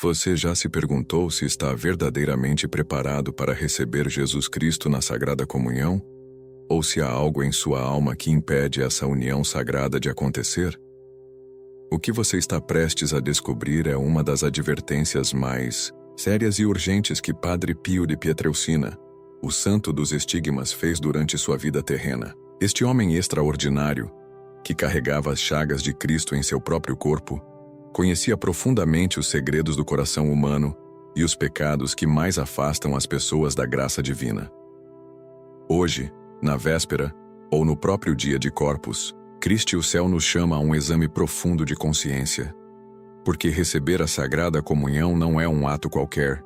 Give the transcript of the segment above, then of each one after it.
Você já se perguntou se está verdadeiramente preparado para receber Jesus Cristo na Sagrada Comunhão? Ou se há algo em sua alma que impede essa união sagrada de acontecer? O que você está prestes a descobrir é uma das advertências mais sérias e urgentes que Padre Pio de Pietrelcina, o santo dos estigmas, fez durante sua vida terrena. Este homem extraordinário, que carregava as chagas de Cristo em seu próprio corpo, conhecia profundamente os segredos do coração humano e os pecados que mais afastam as pessoas da graça divina. Hoje, na véspera, ou no próprio dia de Corpus Christi, o céu nos chama a um exame profundo de consciência. Porque receber a Sagrada Comunhão não é um ato qualquer.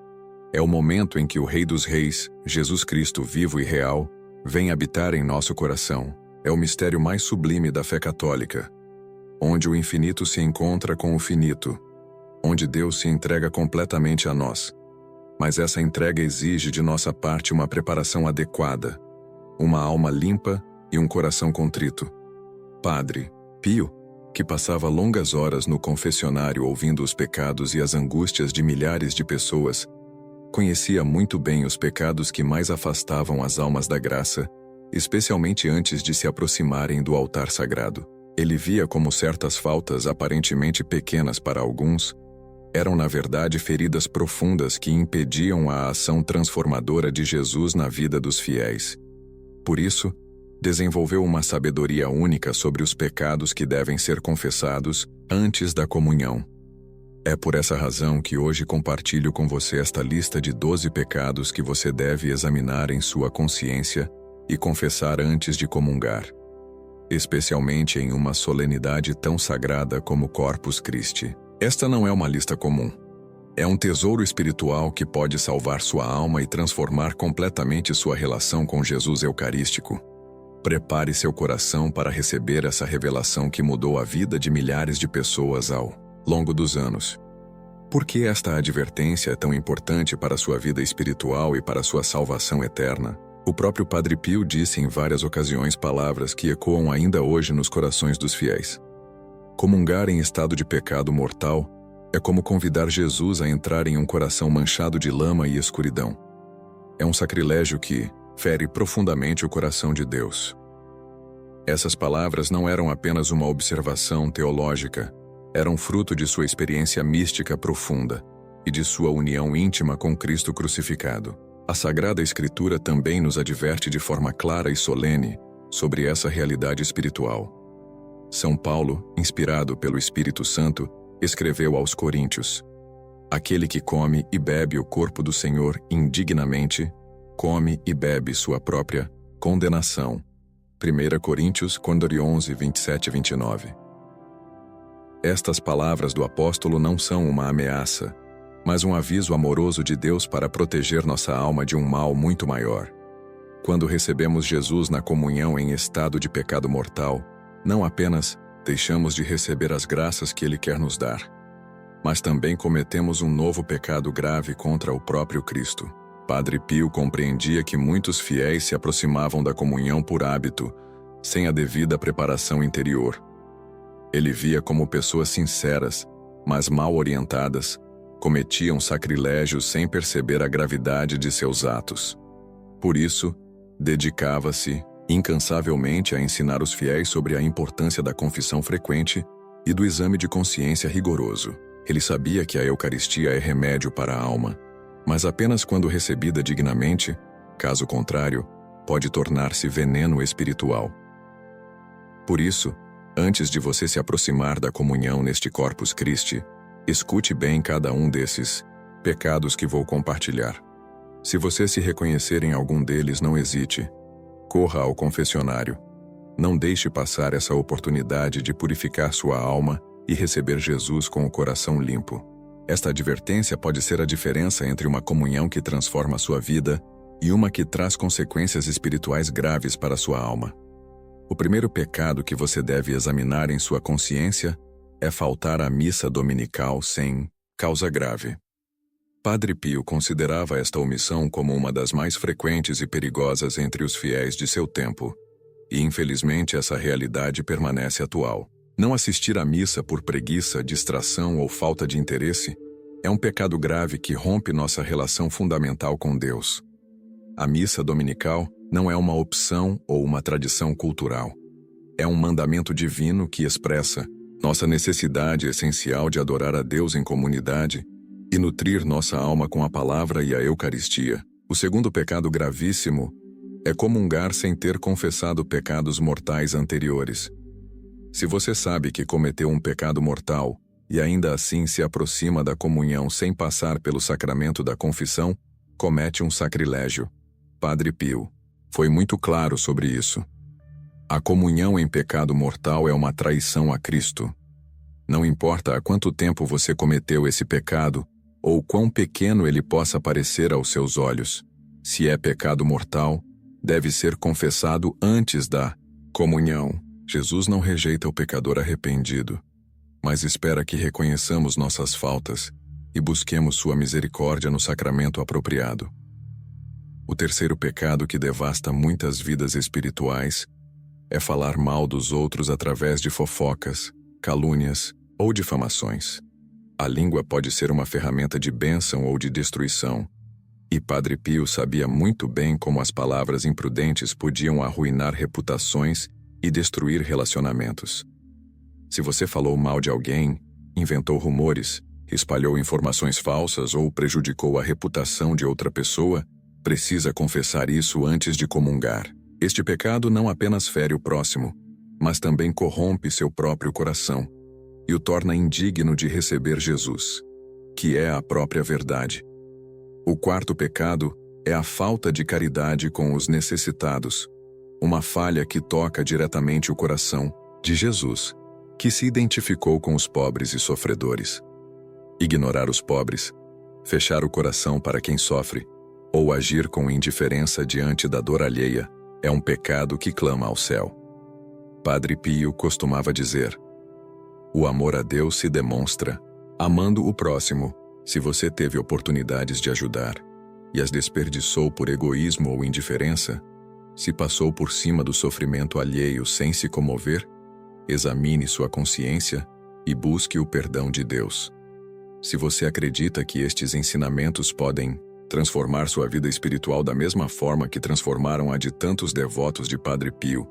É o momento em que o Rei dos Reis, Jesus Cristo vivo e real, vem habitar em nosso coração. É o mistério mais sublime da fé católica, onde o infinito se encontra com o finito, onde Deus se entrega completamente a nós. Mas essa entrega exige de nossa parte uma preparação adequada, uma alma limpa e um coração contrito. Padre Pio, que passava longas horas no confessionário ouvindo os pecados e as angústias de milhares de pessoas, conhecia muito bem os pecados que mais afastavam as almas da graça, especialmente antes de se aproximarem do altar sagrado. Ele via como certas faltas aparentemente pequenas para alguns eram na verdade feridas profundas que impediam a ação transformadora de Jesus na vida dos fiéis. Por isso, desenvolveu uma sabedoria única sobre os pecados que devem ser confessados antes da comunhão. É por essa razão que hoje compartilho com você esta lista de 12 pecados que você deve examinar em sua consciência e confessar antes de comungar, especialmente em uma solenidade tão sagrada como Corpus Christi. Esta não é uma lista comum. É um tesouro espiritual que pode salvar sua alma e transformar completamente sua relação com Jesus Eucarístico. Prepare seu coração para receber essa revelação que mudou a vida de milhares de pessoas ao longo dos anos. Por que esta advertência é tão importante para sua vida espiritual e para sua salvação eterna? O próprio Padre Pio disse em várias ocasiões palavras que ecoam ainda hoje nos corações dos fiéis. Comungar em estado de pecado mortal é como convidar Jesus a entrar em um coração manchado de lama e escuridão. É um sacrilégio que fere profundamente o coração de Deus. Essas palavras não eram apenas uma observação teológica, eram fruto de sua experiência mística profunda e de sua união íntima com Cristo crucificado. A Sagrada Escritura também nos adverte de forma clara e solene sobre essa realidade espiritual. São Paulo, inspirado pelo Espírito Santo, escreveu aos Coríntios: aquele que come e bebe o corpo do Senhor indignamente, come e bebe sua própria condenação. 1 Coríntios 11, 27 e 29. Estas palavras do apóstolo não são uma ameaça, mas um aviso amoroso de Deus para proteger nossa alma de um mal muito maior. Quando recebemos Jesus na comunhão em estado de pecado mortal, não apenas deixamos de receber as graças que Ele quer nos dar, mas também cometemos um novo pecado grave contra o próprio Cristo. Padre Pio compreendia que muitos fiéis se aproximavam da comunhão por hábito, sem a devida preparação interior. Ele via como pessoas sinceras, mas mal orientadas, cometiam sacrilégios sem perceber a gravidade de seus atos. Por isso, dedicava-se incansavelmente a ensinar os fiéis sobre a importância da confissão frequente e do exame de consciência rigoroso. Ele sabia que a Eucaristia é remédio para a alma, mas apenas quando recebida dignamente, caso contrário, pode tornar-se veneno espiritual. Por isso, antes de você se aproximar da comunhão neste Corpus Christi, escute bem cada um desses pecados que vou compartilhar. Se você se reconhecer em algum deles, não hesite. Corra ao confessionário. Não deixe passar essa oportunidade de purificar sua alma e receber Jesus com o coração limpo. Esta advertência pode ser a diferença entre uma comunhão que transforma sua vida e uma que traz consequências espirituais graves para sua alma. O primeiro pecado que você deve examinar em sua consciência é faltar à missa dominical sem causa grave. Padre Pio considerava esta omissão como uma das mais frequentes e perigosas entre os fiéis de seu tempo, e infelizmente essa realidade permanece atual. Não assistir à missa por preguiça, distração ou falta de interesse É um pecado grave que rompe nossa relação fundamental com Deus. A missa dominical não é uma opção ou uma tradição cultural. É um mandamento divino que expressa nossa necessidade essencial de adorar a Deus em comunidade e nutrir nossa alma com a palavra e a Eucaristia. O segundo pecado gravíssimo é comungar sem ter confessado pecados mortais anteriores. Se você sabe que cometeu um pecado mortal e ainda assim se aproxima da comunhão sem passar pelo sacramento da confissão, comete um sacrilégio. Padre Pio foi muito claro sobre isso. A comunhão em pecado mortal é uma traição a Cristo. Não importa há quanto tempo você cometeu esse pecado, ou quão pequeno ele possa parecer aos seus olhos. Se é pecado mortal, deve ser confessado antes da comunhão. Jesus não rejeita o pecador arrependido, mas espera que reconheçamos nossas faltas e busquemos sua misericórdia no sacramento apropriado. O terceiro pecado que devasta muitas vidas espirituais é falar mal dos outros através de fofocas, calúnias ou difamações. A língua pode ser uma ferramenta de bênção ou de destruição, e Padre Pio sabia muito bem como as palavras imprudentes podiam arruinar reputações e destruir relacionamentos. Se você falou mal de alguém, inventou rumores, espalhou informações falsas ou prejudicou a reputação de outra pessoa, precisa confessar isso antes de comungar. Este pecado não apenas fere o próximo, mas também corrompe seu próprio coração e o torna indigno de receber Jesus, que é a própria verdade. O quarto pecado é a falta de caridade com os necessitados, uma falha que toca diretamente o coração de Jesus, que se identificou com os pobres e sofredores. Ignorar os pobres, fechar o coração para quem sofre, ou agir com indiferença diante da dor alheia, é um pecado que clama ao céu. Padre Pio costumava dizer: o amor a Deus se demonstra amando o próximo. Se você teve oportunidades de ajudar e as desperdiçou por egoísmo ou indiferença, se passou por cima do sofrimento alheio sem se comover, examine sua consciência e busque o perdão de Deus. Se você acredita que estes ensinamentos podem transformar sua vida espiritual da mesma forma que transformaram a de tantos devotos de Padre Pio,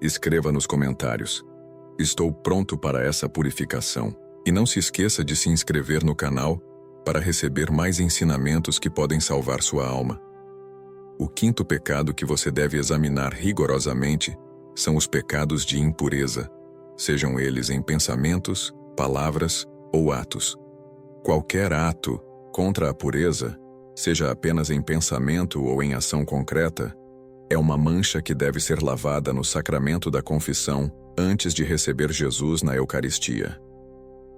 escreva nos comentários: estou pronto para essa purificação. E não se esqueça de se inscrever no canal para receber mais ensinamentos que podem salvar sua alma. O quinto pecado que você deve examinar rigorosamente são os pecados de impureza, sejam eles em pensamentos, palavras ou atos. Qualquer ato contra a pureza, seja apenas em pensamento ou em ação concreta, é uma mancha que deve ser lavada no sacramento da confissão antes de receber Jesus na Eucaristia.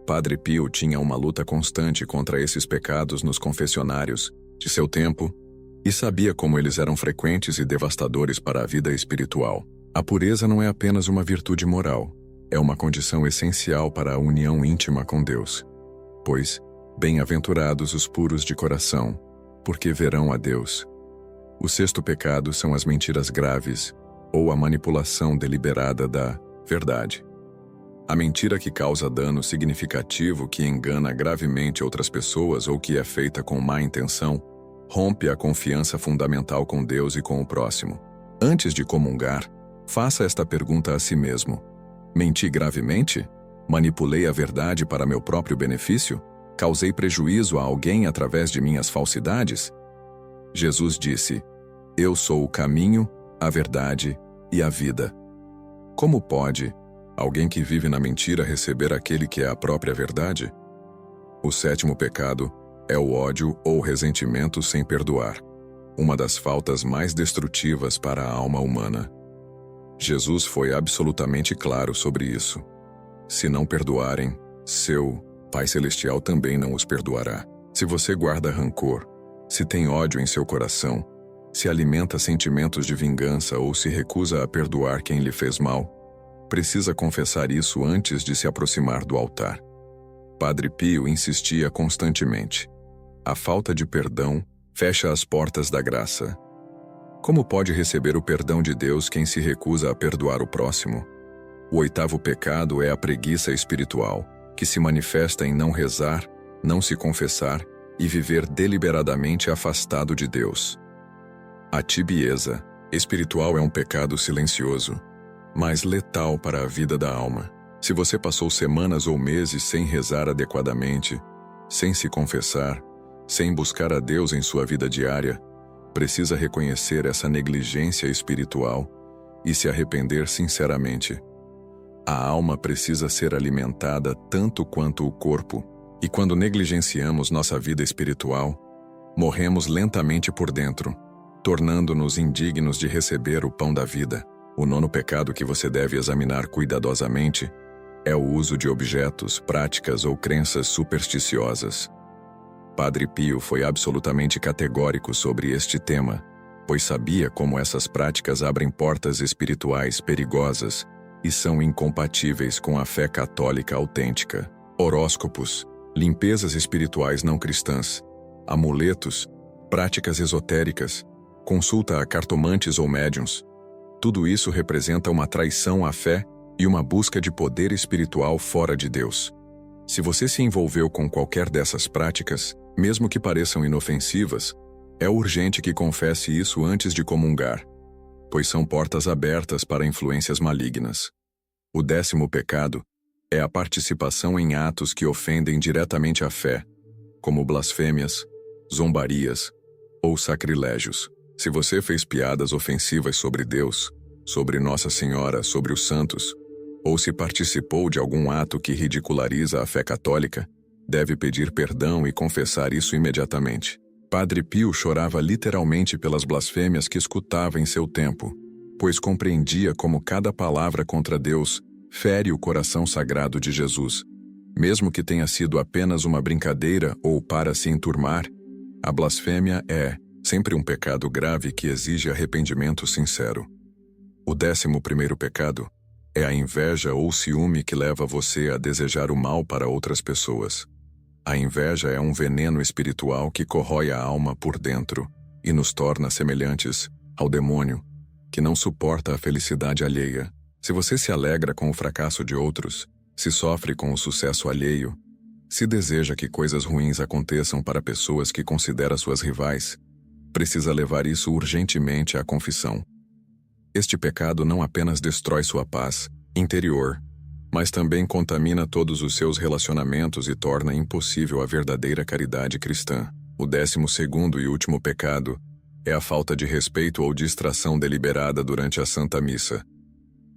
Padre Pio tinha uma luta constante contra esses pecados nos confessionários de seu tempo e sabia como eles eram frequentes e devastadores para a vida espiritual. A pureza não é apenas uma virtude moral, é uma condição essencial para a união íntima com Deus. Pois, bem-aventurados os puros de coração, porque verão a Deus. O sexto pecado são as mentiras graves ou a manipulação deliberada da verdade. A mentira que causa dano significativo, que engana gravemente outras pessoas ou que é feita com má intenção, rompe a confiança fundamental com Deus e com o próximo. Antes de comungar, faça esta pergunta a si mesmo: menti gravemente? Manipulei a verdade para meu próprio benefício? Causei prejuízo a alguém através de minhas falsidades? Jesus disse: eu sou o caminho, a verdade e a vida. Como pode alguém que vive na mentira receber aquele que é a própria verdade? O sétimo pecado é o ódio ou ressentimento sem perdoar, uma das faltas mais destrutivas para a alma humana. Jesus foi absolutamente claro sobre isso. Se não perdoarem, seu Pai Celestial também não os perdoará. Se você guarda rancor, se tem ódio em seu coração, se alimenta sentimentos de vingança ou se recusa a perdoar quem lhe fez mal, precisa confessar isso antes de se aproximar do altar. Padre Pio insistia constantemente: a falta de perdão fecha as portas da graça. Como pode receber o perdão de Deus quem se recusa a perdoar o próximo? O oitavo pecado é a preguiça espiritual, que se manifesta em não rezar, não se confessar e viver deliberadamente afastado de Deus. A tibieza espiritual é um pecado silencioso, mas letal para a vida da alma. Se você passou semanas ou meses sem rezar adequadamente, sem se confessar, sem buscar a Deus em sua vida diária, precisa reconhecer essa negligência espiritual e se arrepender sinceramente. A alma precisa ser alimentada tanto quanto o corpo, e quando negligenciamos nossa vida espiritual, morremos lentamente por dentro, tornando-nos indignos de receber o pão da vida. O nono pecado que você deve examinar cuidadosamente é o uso de objetos, práticas ou crenças supersticiosas. Padre Pio foi absolutamente categórico sobre este tema, pois sabia como essas práticas abrem portas espirituais perigosas e são incompatíveis com a fé católica autêntica. Horóscopos, limpezas espirituais não cristãs, amuletos, práticas esotéricas, consulta a cartomantes ou médiuns. Tudo isso representa uma traição à fé e uma busca de poder espiritual fora de Deus. Se você se envolveu com qualquer dessas práticas, mesmo que pareçam inofensivas, é urgente que confesse isso antes de comungar, pois são portas abertas para influências malignas. O 10º pecado é a participação em atos que ofendem diretamente a fé, como blasfêmias, zombarias ou sacrilégios. Se você fez piadas ofensivas sobre Deus, sobre Nossa Senhora, sobre os santos, ou se participou de algum ato que ridiculariza a fé católica, deve pedir perdão e confessar isso imediatamente. Padre Pio chorava literalmente pelas blasfêmias que escutava em seu tempo, pois compreendia como cada palavra contra Deus fere o coração sagrado de Jesus. Mesmo que tenha sido apenas uma brincadeira ou para se enturmar, a blasfêmia é sempre um pecado grave que exige arrependimento sincero. O 11º pecado é a inveja ou ciúme que leva você a desejar o mal para outras pessoas. A inveja é um veneno espiritual que corrói a alma por dentro e nos torna semelhantes ao demônio, que não suporta a felicidade alheia. Se você se alegra com o fracasso de outros, se sofre com o sucesso alheio, se deseja que coisas ruins aconteçam para pessoas que considera suas rivais, precisa levar isso urgentemente à confissão. Este pecado não apenas destrói sua paz interior, mas também contamina todos os seus relacionamentos e torna impossível a verdadeira caridade cristã. O 12º e último pecado é a falta de respeito ou distração deliberada durante a Santa Missa.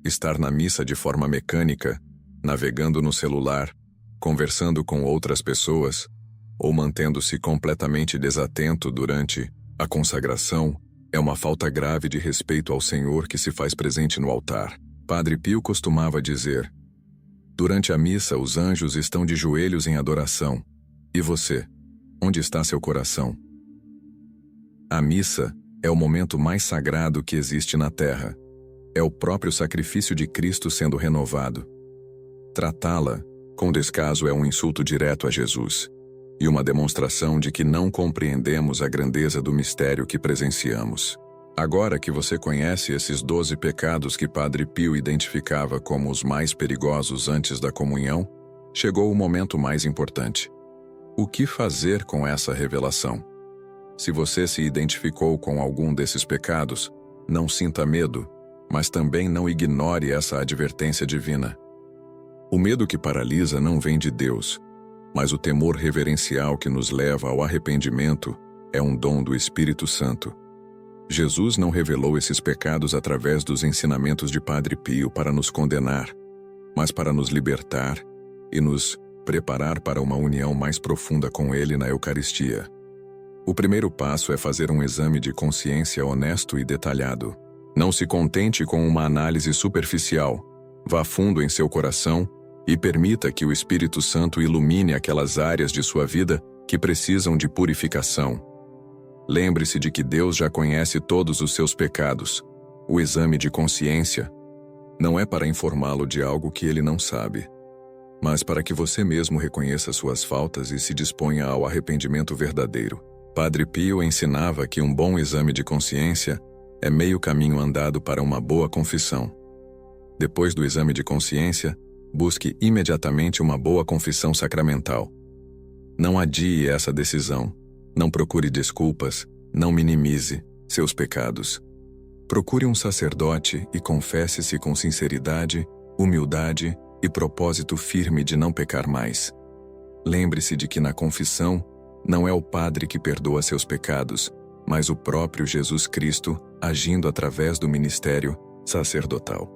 Estar na missa de forma mecânica, navegando no celular, conversando com outras pessoas, ou mantendo-se completamente desatento durante a consagração, é uma falta grave de respeito ao Senhor que se faz presente no altar. Padre Pio costumava dizer: durante a missa, os anjos estão de joelhos em adoração. E você? Onde está seu coração? A missa é o momento mais sagrado que existe na terra. É o próprio sacrifício de Cristo sendo renovado. Tratá-la com descaso é um insulto direto a Jesus e uma demonstração de que não compreendemos a grandeza do mistério que presenciamos. Agora que você conhece esses 12 pecados que Padre Pio identificava como os mais perigosos antes da comunhão, chegou o momento mais importante. O que fazer com essa revelação? Se você se identificou com algum desses pecados, não sinta medo, mas também não ignore essa advertência divina. O medo que paralisa não vem de Deus, mas o temor reverencial que nos leva ao arrependimento é um dom do Espírito Santo. Jesus não revelou esses pecados através dos ensinamentos de Padre Pio para nos condenar, mas para nos libertar e nos preparar para uma união mais profunda com Ele na Eucaristia. O primeiro passo é fazer um exame de consciência honesto e detalhado. Não se contente com uma análise superficial. Vá fundo em seu coração e permita que o Espírito Santo ilumine aquelas áreas de sua vida que precisam de purificação. Lembre-se de que Deus já conhece todos os seus pecados. O exame de consciência não é para informá-lo de algo que ele não sabe, mas para que você mesmo reconheça suas faltas e se disponha ao arrependimento verdadeiro. Padre Pio ensinava que um bom exame de consciência é meio caminho andado para uma boa confissão. Depois do exame de consciência, busque imediatamente uma boa confissão sacramental. Não adie essa decisão. Não procure desculpas. Não minimize seus pecados. Procure um sacerdote e confesse-se com sinceridade, humildade e propósito firme de não pecar mais. Lembre-se de que na confissão, não é o padre que perdoa seus pecados, mas o próprio Jesus Cristo agindo através do ministério sacerdotal.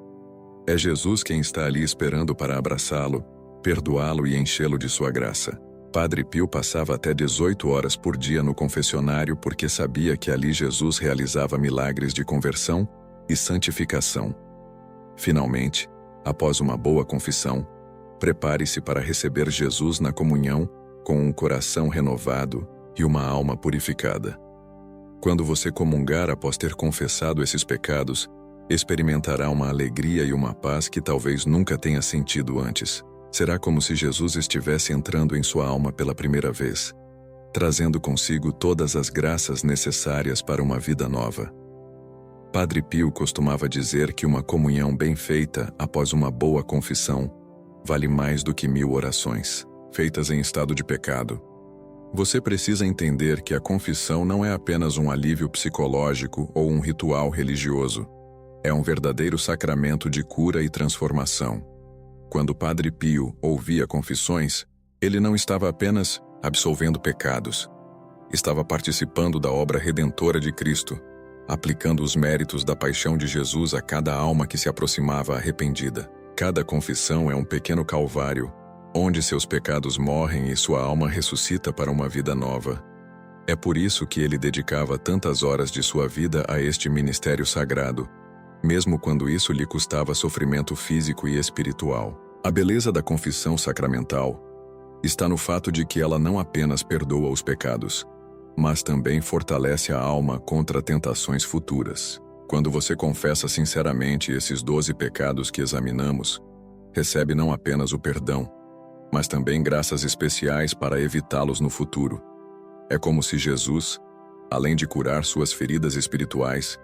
É Jesus quem está ali esperando para abraçá-lo, perdoá-lo e enchê-lo de sua graça. Padre Pio passava até 18 horas por dia no confessionário porque sabia que ali Jesus realizava milagres de conversão e santificação. Finalmente, após uma boa confissão, prepare-se para receber Jesus na comunhão com um coração renovado e uma alma purificada. Quando você comungar após ter confessado esses pecados, experimentará uma alegria e uma paz que talvez nunca tenha sentido antes. Será como se Jesus estivesse entrando em sua alma pela primeira vez, trazendo consigo todas as graças necessárias para uma vida nova. Padre Pio costumava dizer que uma comunhão bem feita após uma boa confissão vale mais do que 1000 orações, feitas em estado de pecado. Você precisa entender que a confissão não é apenas um alívio psicológico ou um ritual religioso. É um verdadeiro sacramento de cura e transformação. Quando Padre Pio ouvia confissões, ele não estava apenas absolvendo pecados. Estava participando da obra redentora de Cristo, aplicando os méritos da paixão de Jesus a cada alma que se aproximava arrependida. Cada confissão é um pequeno calvário, onde seus pecados morrem e sua alma ressuscita para uma vida nova. É por isso que ele dedicava tantas horas de sua vida a este ministério sagrado, mesmo quando isso lhe custava sofrimento físico e espiritual. A beleza da confissão sacramental está no fato de que ela não apenas perdoa os pecados, mas também fortalece a alma contra tentações futuras. Quando você confessa sinceramente esses 12 pecados que examinamos, recebe não apenas o perdão, mas também graças especiais para evitá-los no futuro. É como se Jesus, além de curar suas feridas espirituais,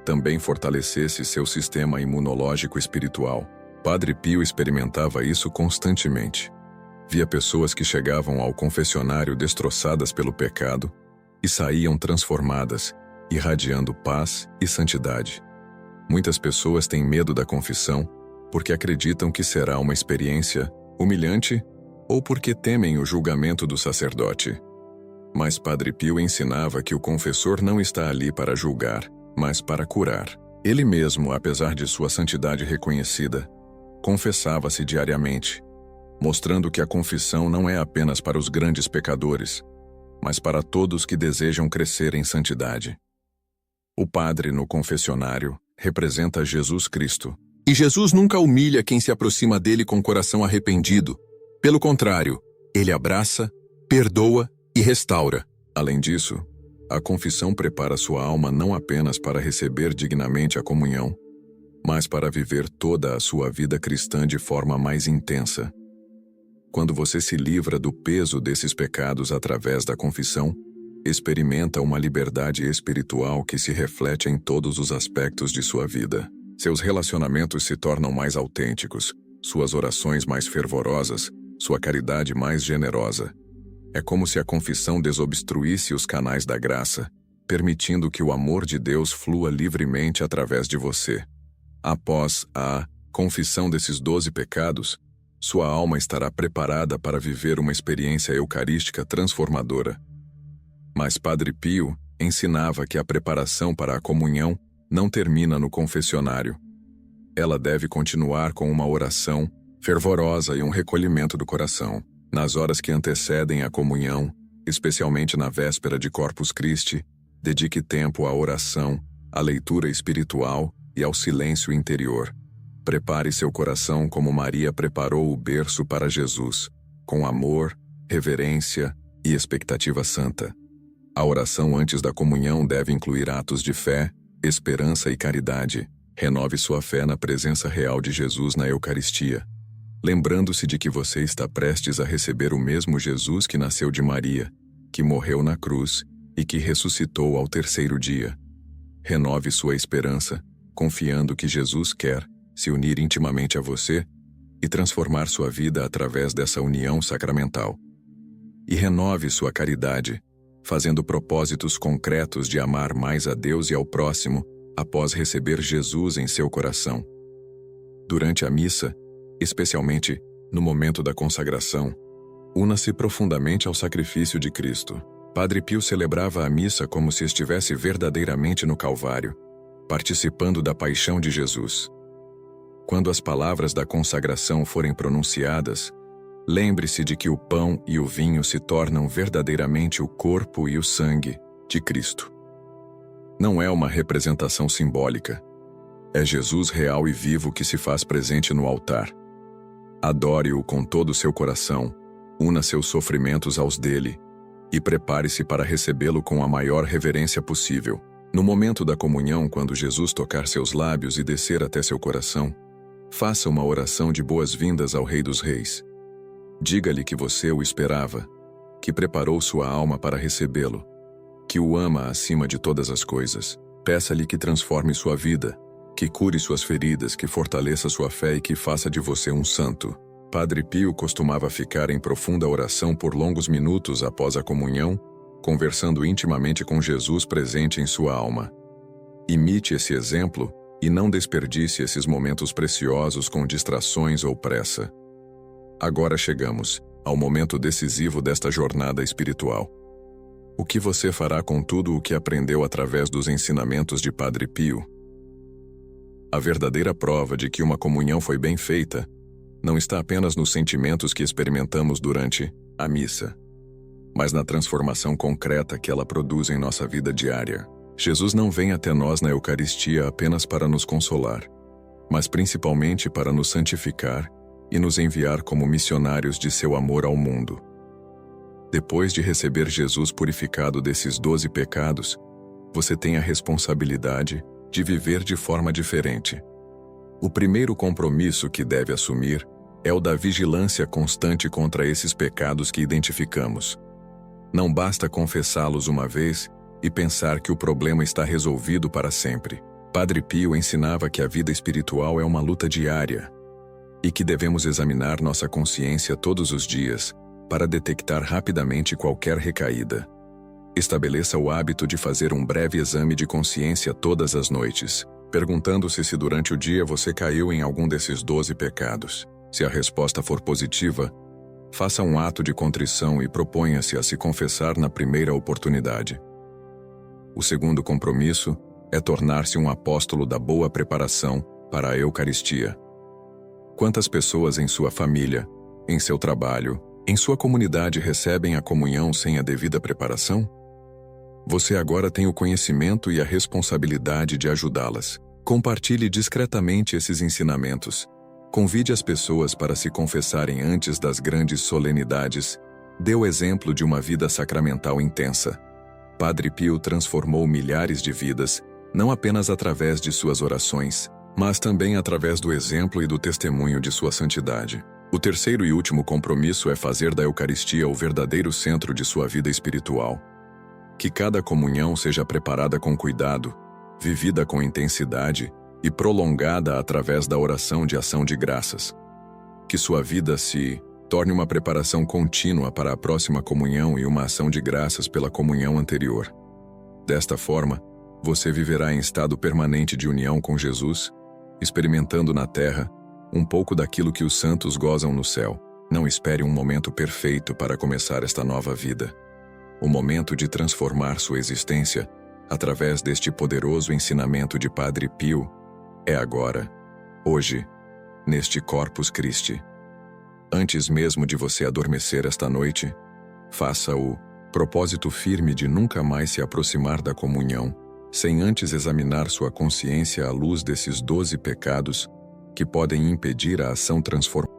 também fortalecesse seu sistema imunológico espiritual. Padre Pio experimentava isso constantemente. Via pessoas que chegavam ao confessionário destroçadas pelo pecado e saíam transformadas, irradiando paz e santidade. Muitas pessoas têm medo da confissão porque acreditam que será uma experiência humilhante ou porque temem o julgamento do sacerdote. Mas Padre Pio ensinava que o confessor não está ali para julgar, mas para curar. Ele mesmo, apesar de sua santidade reconhecida, confessava-se diariamente, mostrando que a confissão não é apenas para os grandes pecadores, mas para todos que desejam crescer em santidade. O padre no confessionário representa Jesus Cristo. E Jesus nunca humilha quem se aproxima dele com coração arrependido. Pelo contrário, ele abraça, perdoa e restaura. Além disso, a confissão prepara sua alma não apenas para receber dignamente a comunhão, mas para viver toda a sua vida cristã de forma mais intensa. Quando você se livra do peso desses pecados através da confissão, experimenta uma liberdade espiritual que se reflete em todos os aspectos de sua vida. Seus relacionamentos se tornam mais autênticos, suas orações mais fervorosas, sua caridade mais generosa. É como se a confissão desobstruísse os canais da graça, permitindo que o amor de Deus flua livremente através de você. Após a confissão desses 12 pecados, sua alma estará preparada para viver uma experiência eucarística transformadora. Mas Padre Pio ensinava que a preparação para a comunhão não termina no confessionário. Ela deve continuar com uma oração fervorosa e um recolhimento do coração. Nas horas que antecedem a comunhão, especialmente na véspera de Corpus Christi, dedique tempo à oração, à leitura espiritual e ao silêncio interior. Prepare seu coração como Maria preparou o berço para Jesus, com amor, reverência e expectativa santa. A oração antes da comunhão deve incluir atos de fé, esperança e caridade. Renove sua fé na presença real de Jesus na Eucaristia, lembrando-se de que você está prestes a receber o mesmo Jesus que nasceu de Maria, que morreu na cruz e que ressuscitou ao terceiro dia. Renove sua esperança, confiando que Jesus quer se unir intimamente a você e transformar sua vida através dessa união sacramental. e renove sua caridade, fazendo propósitos concretos de amar mais a Deus e ao próximo após receber Jesus em seu coração. Durante a missa, especialmente no momento da consagração, una-se profundamente ao sacrifício de Cristo. Padre Pio celebrava a missa como se estivesse verdadeiramente no Calvário, participando da paixão de Jesus. Quando as palavras da consagração forem pronunciadas, lembre-se de que o pão e o vinho se tornam verdadeiramente o corpo e o sangue de Cristo. Não é uma representação simbólica. É Jesus real e vivo que se faz presente no altar. Adore-o com todo o seu coração, una seus sofrimentos aos dele e prepare-se para recebê-lo com a maior reverência possível. No momento da comunhão, quando Jesus tocar seus lábios e descer até seu coração, faça uma oração de boas-vindas ao Rei dos Reis. Diga-lhe que você o esperava, que preparou sua alma para recebê-lo, que o ama acima de todas as coisas. Peça-lhe que transforme sua vida, que cure suas feridas, que fortaleça sua fé e que faça de você um santo. Padre Pio costumava ficar em profunda oração por longos minutos após a comunhão, conversando intimamente com Jesus presente em sua alma. Imite esse exemplo e não desperdice esses momentos preciosos com distrações ou pressa. Agora chegamos ao momento decisivo desta jornada espiritual. O que você fará com tudo o que aprendeu através dos ensinamentos de Padre Pio? A verdadeira prova de que uma comunhão foi bem feita não está apenas nos sentimentos que experimentamos durante a missa, mas na transformação concreta que ela produz em nossa vida diária. Jesus não vem até nós na Eucaristia apenas para nos consolar, mas principalmente para nos santificar e nos enviar como missionários de seu amor ao mundo. Depois de receber Jesus purificado desses 12 pecados, você tem a responsabilidade de viver de forma diferente. O primeiro compromisso que deve assumir é o da vigilância constante contra esses pecados que identificamos. Não basta confessá-los uma vez e pensar que o problema está resolvido para sempre. Padre Pio ensinava que a vida espiritual é uma luta diária e que devemos examinar nossa consciência todos os dias para detectar rapidamente qualquer recaída. Estabeleça o hábito de fazer um breve exame de consciência todas as noites, perguntando-se se durante o dia você caiu em algum desses 12 pecados. Se a resposta for positiva, faça um ato de contrição e proponha-se a se confessar na primeira oportunidade. O segundo compromisso é tornar-se um apóstolo da boa preparação para a Eucaristia. Quantas pessoas em sua família, em seu trabalho, em sua comunidade recebem a comunhão sem a devida preparação? Você agora tem o conhecimento e a responsabilidade de ajudá-las. Compartilhe discretamente esses ensinamentos. Convide as pessoas para se confessarem antes das grandes solenidades. Dê o exemplo de uma vida sacramental intensa. Padre Pio transformou milhares de vidas, não apenas através de suas orações, mas também através do exemplo e do testemunho de sua santidade. O terceiro e último compromisso é fazer da Eucaristia o verdadeiro centro de sua vida espiritual. Que cada comunhão seja preparada com cuidado, vivida com intensidade e prolongada através da oração de ação de graças. Que sua vida se torne uma preparação contínua para a próxima comunhão e uma ação de graças pela comunhão anterior. Desta forma, você viverá em estado permanente de união com Jesus, experimentando na terra um pouco daquilo que os santos gozam no céu. Não espere um momento perfeito para começar esta nova vida. O momento de transformar sua existência, através deste poderoso ensinamento de Padre Pio, é agora, hoje, neste Corpus Christi. Antes mesmo de você adormecer esta noite, faça o propósito firme de nunca mais se aproximar da comunhão, sem antes examinar sua consciência à luz desses 12 pecados que podem impedir a ação transformadora.